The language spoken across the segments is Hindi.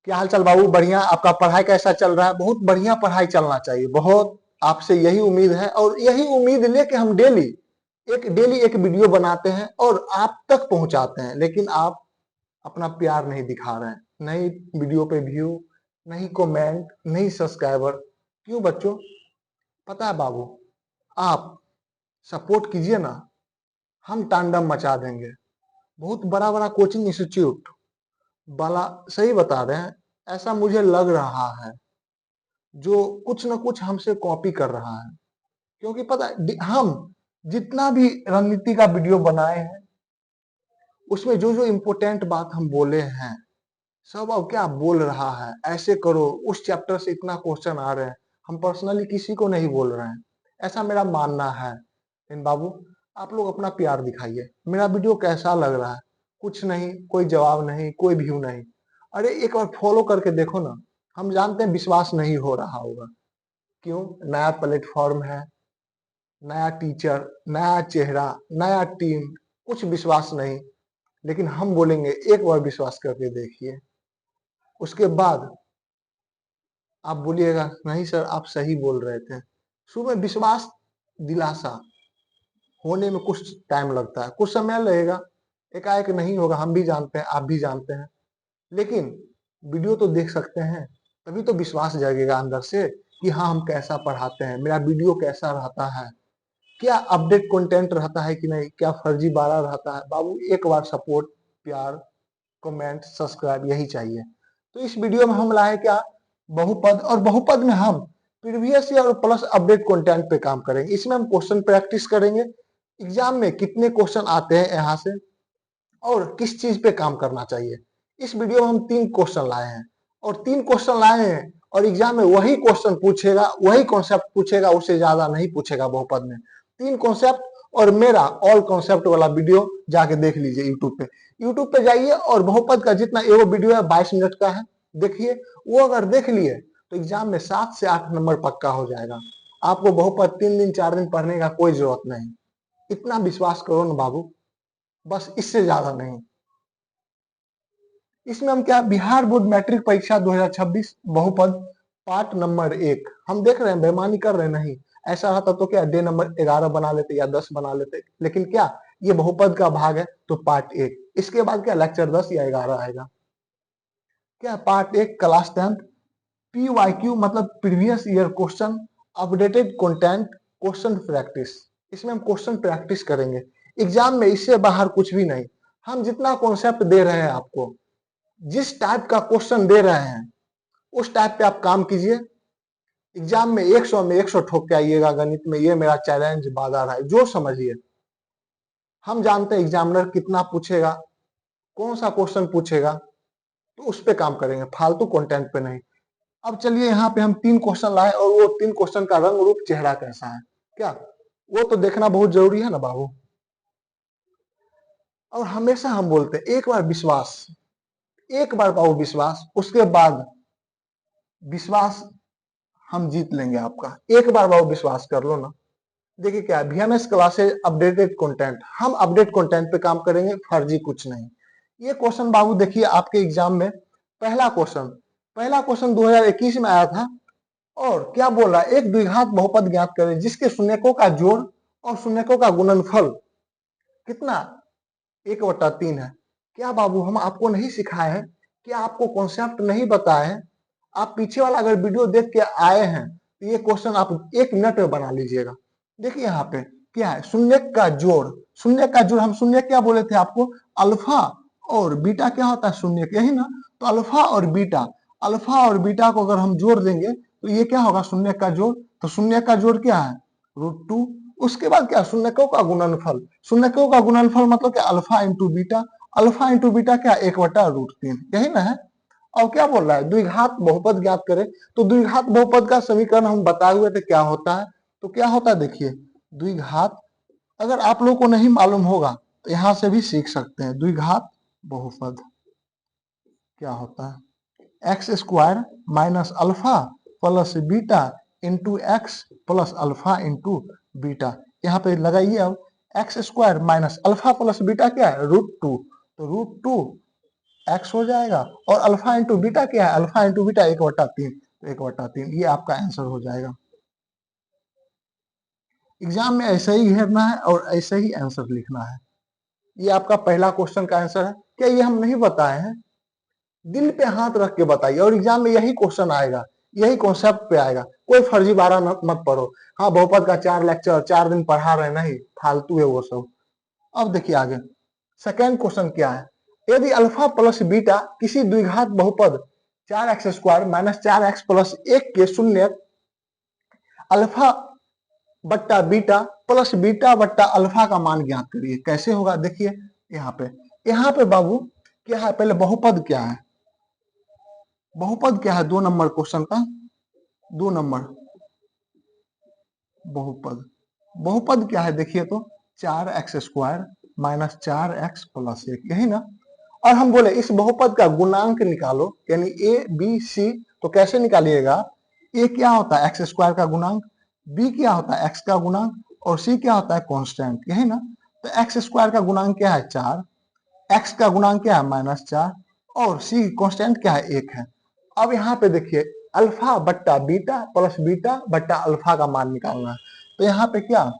क्या हाल चाल बाबू? बढ़िया। आपका पढ़ाई कैसा चल रहा है? बहुत बढ़िया पढ़ाई चलना चाहिए। बहुत आपसे यही उम्मीद है और यही उम्मीद लेके हम डेली एक वीडियो बनाते हैं और आप तक पहुंचाते हैं, लेकिन आप अपना प्यार नहीं दिखा रहे हैं। नहीं वीडियो पे व्यू, नहीं कमेंट, नहीं सब्सक्राइबर। क्यों बच्चों? पता है बाबू, आप सपोर्ट कीजिए ना, हम तांडव मचा देंगे। बहुत बड़ा बड़ा कोचिंग इंस्टीट्यूट वाला सही बता रहे हैं, ऐसा मुझे लग रहा है, जो कुछ ना कुछ हमसे कॉपी कर रहा है। क्योंकि पता है हम जितना भी रणनीति का वीडियो बनाए हैं, उसमें जो जो इम्पोर्टेंट बात हम बोले हैं, सब अब क्या बोल रहा है, ऐसे करो, उस चैप्टर से इतना क्वेश्चन आ रहे हैं। हम पर्सनली किसी को नहीं बोल रहे हैं, ऐसा मेरा मानना है। लेकिन बाबू, आप लोग अपना प्यार दिखाइए। मेरा वीडियो कैसा लग रहा है? कुछ नहीं, कोई जवाब नहीं, कोई व्यू नहीं। अरे एक बार फॉलो करके देखो ना। हम जानते हैं विश्वास नहीं हो रहा होगा। क्यों? नया प्लेटफॉर्म है, नया टीचर, नया चेहरा, नया टीम, कुछ विश्वास नहीं। लेकिन हम बोलेंगे एक बार विश्वास करके देखिए, उसके बाद आप बोलिएगा नहीं सर आप सही बोल रहे थे। शुरू में विश्वास दिलासा होने में कुछ टाइम लगता है, कुछ समय लगेगा, एकाएक नहीं होगा। हम भी जानते हैं, आप भी जानते हैं। लेकिन वीडियो तो देख सकते हैं, तभी तो विश्वास जगेगा अंदर से कि हाँ हम कैसा पढ़ाते हैं, मेरा वीडियो कैसा रहता है, क्या अपडेट कंटेंट रहता है कि नहीं, क्या फर्जीवाड़ा रहता है। बाबू एक बार सपोर्ट, प्यार, कमेंट, सब्सक्राइब यही चाहिए। तो इस वीडियो में हम लाए क्या? बहुपद। और बहुपद में हम प्रीवियस ईयर और प्लस अपडेट कंटेंट पे काम करेंगे। इसमें हम क्वेश्चन प्रैक्टिस करेंगे, एग्जाम में कितने क्वेश्चन आते हैं यहाँ से और किस चीज पे काम करना चाहिए। इस वीडियो में हम 3 क्वेश्चन लाए हैं, और 3 क्वेश्चन लाए हैं और एग्जाम में वही क्वेश्चन पूछेगा, वही कॉन्सेप्ट पूछेगा, उससे ज्यादा नहीं पूछेगा बहुपद में। 3 कॉन्सेप्ट और मेरा ऑल कॉन्सेप्ट वाला वीडियो जाके देख लीजिए यूट्यूब पे। यूट्यूब पे जाइए और बहुपद का जितना एगो वीडियो है 22 मिनट का है, देखिए। वो अगर देख लिए तो एग्जाम में 7 से 8 नंबर पक्का हो जाएगा। आपको बहुपद 3 दिन 4 दिन पढ़ने का कोई जरूरत नहीं। इतना विश्वास करो ना बाबू, बस इससे ज्यादा नहीं। इसमें हम क्या, बिहार बोर्ड मैट्रिक परीक्षा 2026 बहुपद पार्ट नंबर 1 हम देख रहे हैं, बेईमानी कर रहे हैं नहीं। ऐसा रहता तो क्या डे नंबर 11 बना लेते या 10 बना लेते, लेकिन क्या ये बहुपद का भाग है तो पार्ट 1। इसके बाद क्या लेक्चर 10 या 11 आएगा। क्या पार्ट 1 क्लास 10 PYQ मतलब previous year question, updated content, question practice. इसमें हम क्वेश्चन प्रैक्टिस करेंगे एग्जाम में, इससे बाहर कुछ भी नहीं। हम जितना कॉन्सेप्ट दे रहे हैं आपको, जिस टाइप का क्वेश्चन दे रहे हैं, उस टाइप पे आप काम कीजिए। एग्जाम में 100 में 100 ठोक के आइएगा गणित में, ये मेरा चैलेंज वादा है, जो समझिए। हम जानते हैं एग्जामिनर कितना पूछेगा, कौन सा क्वेश्चन पूछेगा, तो उस पे काम करेंगे, फालतू कंटेंट पे नहीं। अब चलिए यहाँ पे हम 3 क्वेश्चन लाए और वो 3 क्वेश्चन का रंग रूप चेहरा कैसा है, क्या वो तो देखना बहुत जरूरी है ना बाबू। और हमेशा हम बोलते हैं एक बार विश्वास, एक बार बाबू विश्वास, उसके बाद विश्वास हम जीत लेंगे आपका। एक बार बाबू विश्वास कर लो ना। देखिए क्या VMS क्लासेज अपडेटेड कंटेंट, हम अपडेट कंटेंट पे काम करेंगे, फर्जी कुछ नहीं। ये क्वेश्चन बाबू देखिए आपके एग्जाम में पहला क्वेश्चन 2021 में आया था। और क्या बोल रहा है, एक द्विघात बहुपद ज्ञात करें जिसके शून्यकों का जोड़ और शून्यकों का गुणनफल कितना 1/3 है। क्या बाबू हम आपको नहीं सिखाए हैं? क्या आपको कॉन्सेप्ट नहीं बताए हैं? आप पीछे वाला अगर वीडियो देख के आए हैं तो ये क्वेश्चन आप 1 मिनट में बना लीजिएगा। देखिए यहाँ पे क्या है, शून्य का जोड़। शून्य का जोड़, हम शून्य क्या बोले थे आपको, अल्फा और बीटा क्या होता है शून्य, यही ना। तो अल्फा और बीटा को अगर हम जोड़ देंगे तो ये क्या होगा, शून्य का जोड़। तो शून्य का जोड़ क्या है, √2। उसके बाद क्या, शून्यकों का गुणनफल। शून्यकों का गुणनफल मतलब क्या, alpha into beta. Alpha into beta क्या, 1/√3, यही ना है। और क्या बोल रहा है, द्विघात बहुपद ज्ञात करें। तो द्विघात बहुपद का समीकरण हम बताए हुए थे क्या होता है। तो क्या होता है देखिए, द्विघात, अगर आप लोग को नहीं मालूम होगा तो यहाँ से भी सीख सकते हैं। द्विघात बहुपद क्या होता है, x² minus alpha plus beta into x plus alpha into beta. यहाँ पे लगाइए अब, x² minus alpha plus beta क्या है, √2। तो √2 एक्स हो जाएगा, और अल्फा इंटू बीटा क्या है, अल्फा इंटू बीटा 1/3, तो 1/3 ये आपका आंसर हो जाएगा। एग्जाम में ऐसे ही घेरना है और ऐसे ही आंसर लिखना है। ये आपका पहला क्वेश्चन का आंसर है। क्या ये हम नहीं बताए हैं? दिल पे हाथ रख के बताइए, और एग्जाम में यही क्वेश्चन आएगा, यही कॉन्सेप्ट पे आएगा। कोई फर्जीवाड़ा मत पढ़ो। हाँ, बहुपद का 4 लेक्चर 4 दिन पढ़ा रहे, नहीं, फालतू है वो सब। अब देखिए आगे, सेकेंड क्वेश्चन क्या है, यदि अल्फा प्लस बीटा किसी द्विघात बहुपद 4x² माइनस 4x प्लस 1 के शून्य अल्फा बट्टा बीटा प्लस बीटा बट्टा अल्फा का मान ज्ञात करिए, कैसे होगा? देखिए यहाँ पे बाबू क्या है, पहले बहुपद क्या है, बहुपद क्या है, 2 नंबर क्वेश्चन का 2 नंबर बहुपद, बहुपद क्या है देखिए तो 4x² माइनस 4x प्लस 1, यही ना। और हम बोले इस बहुपद का गुणांक निकालो, यानी ए बी सी, तो कैसे निकालिएगा? ए क्या होता है, x² का गुणांक, बी क्या होता है, x का गुणांक, और सी क्या होता है, कांस्टेंट, यही ना। तो x² का गुणांक क्या है, 4, x का गुणांक क्या है, -4, और c कांस्टेंट क्या है, 1 है। अब यहाँ पे देखिए अल्फा बट्टा बीटा प्लस बीटा बट्टा अल्फा का मान निकालना है। तो यहाँ पे क्या,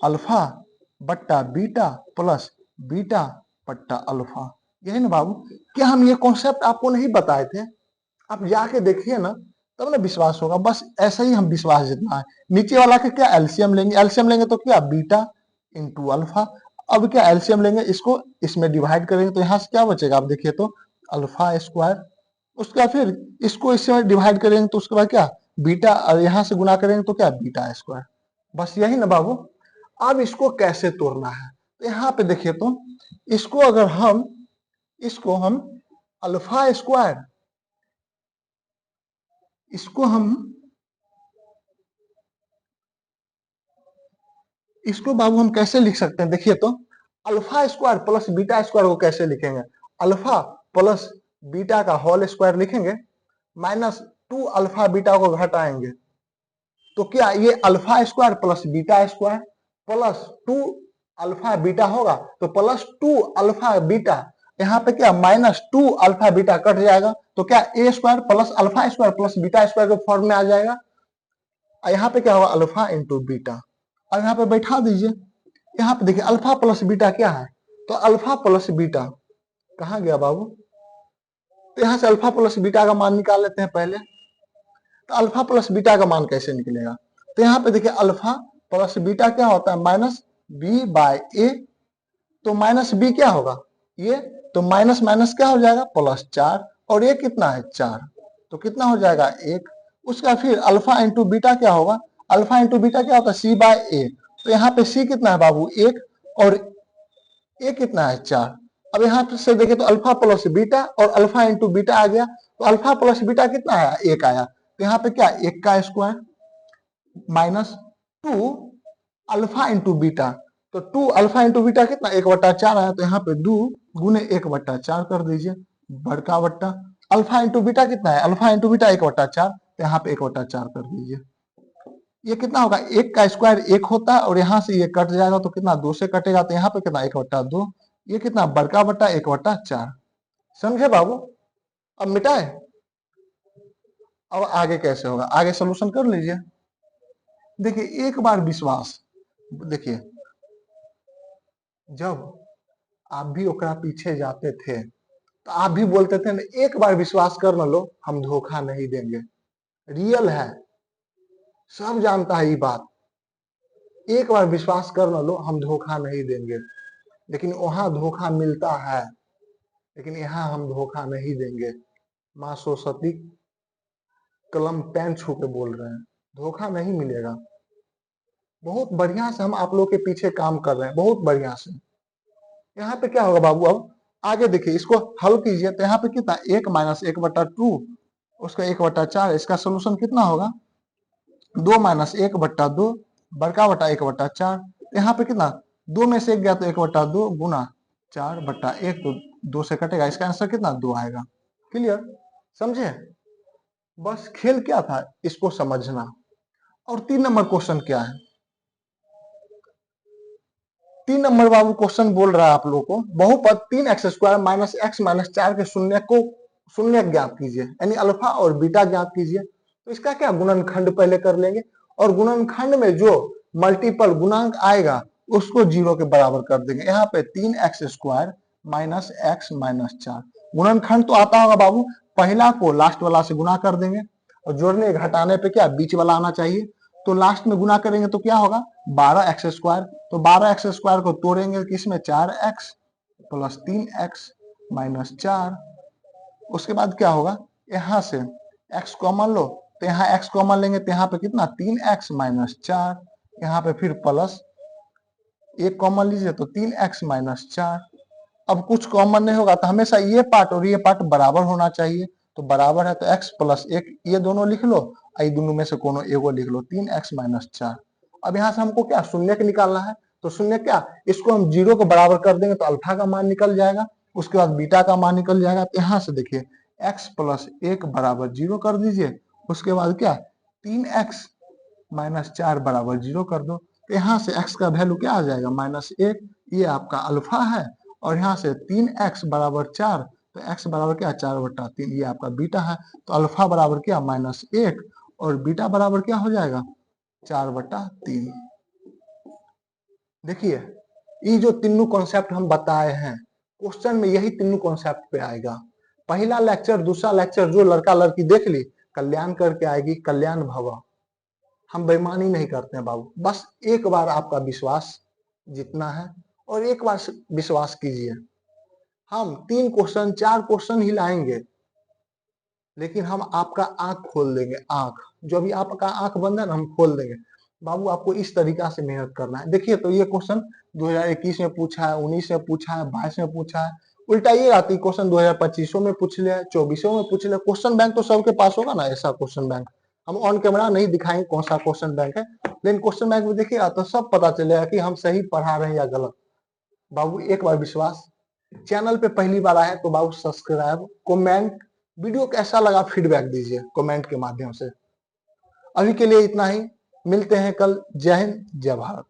अल्फा बट्टा बीटा प्लस बीटा बट्टा अल्फा, यही ना बाबू। क्या हम ये कॉन्सेप्ट आपको नहीं बताए थे? आप जाके देखिए ना, तब ना विश्वास होगा। बस ऐसा ही हम विश्वास जितना है। नीचे वाला का क्या एलसीएम लेंगे, एलसीएम लेंगे तो क्या बीटा इंटू अल्फा। अब क्या एलसीएम लेंगे, इसको इसमें डिवाइड करेंगे तो यहाँ से क्या बचेगा, आप देखिए तो अल्फा स्क्वायर, उसका फिर इसको इससे डिवाइड करेंगे तो उसके बाद क्या बीटा, और यहाँ से गुना करेंगे तो क्या बीटा स्क्वायर। बस यही ना बाबू। अब इसको कैसे तोड़ना है, तो यहाँ पे देखिए तो इसको अगर हम अल्फा स्क्वायर, इसको बाबू हम कैसे लिख सकते हैं, देखिए तो alpha square plus beta square को कैसे लिखेंगे, अल्फा प्लस बीटा का होल स्क्वायर लिखेंगे, -2 अल्फा बीटा को घटाएंगे, तो क्या ये alpha square plus beta square plus 2 alpha beta होगा, तो +2 अल्फा बीटा, यहाँ पे क्या -2 अल्फा बीटा कट जाएगा, तो क्या a square plus alpha square plus beta square के फॉर्म में आ जाएगा। यहाँ पे क्या होगा, अल्फा इंटू बीटा। अब यहाँ पे बैठा दीजिए, यहाँ पे देखिए अल्फा प्लस बीटा क्या है, तो अल्फा प्लस बीटा कहाँ गया बाबू, तो यहाँ से अल्फा प्लस बीटा का मान निकाल लेते हैं पहले। तो अल्फा प्लस बीटा का मान कैसे निकलेगा, तो यहाँ पे देखिए अल्फा प्लस बीटा क्या होता है, -b/a, तो -b क्या होगा ये, तो माइनस माइनस क्या हो जाएगा, +4, और ये कितना है 4, तो कितना हो जाएगा 1। उसका फिर अल्फा इंटू बीटा क्या होगा, अल्फा इंटू बीटा क्या होता है, c/a, तो यहाँ पे c कितना है बाबू 1, और a कितना है 4। अब यहाँ से देखें तो अल्फा प्लस बीटा और अल्फा इंटू बीटा आ गया, तो अल्फा प्लस बीटा कितना आया, 1 आया, तो यहाँ पे क्या 1 का स्क्वायर -2 अल्फा इंटू बीटा, तो 2 अल्फा इंटू बीटा कितना 1/4 आया, तो यहाँ पे 2 गुने 1/4 कर दीजिए, बड़का बट्टा अल्फा इंटू बीटा कितना है, अल्फा इंटू बीटा 1/4, तो यहाँ पे 1/4 कर दीजिए। ये कितना होगा, 1 का स्क्वायर 1 होता है, और यहाँ से ये कट जाएगा तो कितना 2 से कटेगा, तो यहाँ पे कितना 1/2, ये कितना बड़का बट्टा 1/4, समझे बाबू। अब मिटाए, अब आगे कैसे होगा, आगे सोल्यूशन कर लीजिए। देखिए एक बार विश्वास, देखिए जब आप भी ओकरा पीछे जाते थे तो आप भी बोलते थे ना, एक बार विश्वास कर न लो, हम धोखा नहीं देंगे। रियल है, सब जानता है ये बात, एक बार विश्वास कर न लो, हम धोखा नहीं देंगे। लेकिन वहां धोखा मिलता है, लेकिन यहाँ हम धोखा नहीं देंगे। माँ सरस्वती कलम पेन छू के बोल रहे हैं, धोखा नहीं मिलेगा। बहुत बढ़िया से हम आप लोग के पीछे काम कर रहे हैं, बहुत बढ़िया से। यहाँ पे क्या होगा बाबू, अब आगे देखिए इसको हल कीजिए, तो यहाँ पे कितना 1 - 1/2, उसका 1/4, इसका सोल्यूशन कितना होगा 2 - 1/2 बड़का बटा 1/4, यहाँ पे कितना 2 में से 1 गया तो 1/2 गुना 4/1, तो 2 से कटेगा, इसका आंसर कितना 2 आएगा। क्लियर, समझे। बस खेल क्या था, इसको समझना। और 3 नंबर क्वेश्चन क्या है, 3 नंबर बाबू क्वेश्चन बोल रहा है आप लोगों को, बहुपद 3x² माइनस एक्स माइनस 4 के शून्य ज्ञात कीजिए, यानी अल्फा और बीटा ज्ञात कीजिए। तो इसका क्या गुणनखंड पहले कर लेंगे, और गुणनखंड में जो मल्टीपल गुणांक आएगा उसको 0 के बराबर कर देंगे। यहाँ पे 3x² माइनस एक्स माइनस 4 गुणनखंड तो आता होगा बाबू, पहला को लास्ट वाला से गुना कर देंगे, और जोड़ने घटाने पे क्या बीच वाला आना चाहिए। तो लास्ट में गुना करेंगे तो क्या होगा 12x²। तो 12x² को तोड़ेंगे किसमें 4x प्लस 3x माइनस 4। उसके बाद क्या होगा, यहाँ से x कॉमन लो, तो यहाँ x कॉमन लेंगे तो यहाँ पे कितना 3x माइनस 4, यहाँ पे फिर प्लस 1 कॉमन लीजिए तो 3x माइनस 4। अब कुछ कॉमन नहीं होगा तो हमेशा ये पार्ट और ये पार्ट बराबर होना चाहिए, तो बराबर है तो x प्लस 1 ये दोनों लिख लो, ये दोनों में से कोनो एगो लिख लो 3x माइनस 4। अब यहाँ से हमको क्या शून्य के निकालना है, तो शून्य क्या, इसको हम 0 को बराबर कर देंगे तो अल्फा का मान निकल जाएगा, उसके बाद बीटा का मान निकल जाएगा। तो यहाँ से देखिए x प्लस 1 बराबर 0 कर दीजिए, उसके बाद क्या 3x माइनस 4 बराबर 0 कर दो। तो यहाँ से x का वैल्यू क्या आ जाएगा -1, ये आपका अल्फा है, और यहाँ से 3x बराबर 4, तो x बराबर क्या 4/3, ये आपका बीटा है। तो अल्फा बराबर क्या -1 और बीटा बराबर क्या हो जाएगा 4/3। देखिए ये जो तीनों कॉन्सेप्ट हम बताए हैं क्वेश्चन में, यही तीनों कॉन्सेप्ट पे आएगा। पहला लेक्चर दूसरा लेक्चर जो लड़का लड़की देख ली कल्याण करके आएगी, कल्याण भव। हम बेईमानी नहीं करते हैं बाबू, बस एक बार आपका विश्वास जितना है और एक बार विश्वास कीजिए। हम 3 क्वेश्चन 4 क्वेश्चन ही लाएंगे, लेकिन हम आपका आंख खोल देंगे। आंख जो अभी आपका आंख बंद है ना, हम खोल देंगे। बाबू आपको इस तरीका से मेहनत करना है। देखिए तो ये क्वेश्चन 2021 में पूछा है, 19 में पूछा है, 22 में पूछा है, उल्टा ये आती क्वेश्चन 2025 में पूछ लिया, 24 में पूछ लिया। क्वेश्चन बैंक तो सबके पास होगा ना, ऐसा क्वेश्चन बैंक हम ऑन कैमरा नहीं दिखाएंगे कौन सा क्वेश्चन बैंक है, लेकिन क्वेश्चन बैंक में देखिएगा तो सब पता चलेगा कि हम सही पढ़ा रहे हैं या गलत। बाबू एक बार विश्वास, चैनल पे पहली बार आए तो बाबू सब्सक्राइब, कमेंट, वीडियो कैसा लगा फीडबैक दीजिए कमेंट के माध्यम से। अभी के लिए इतना ही, मिलते हैं कल। जय हिंद जय भारत।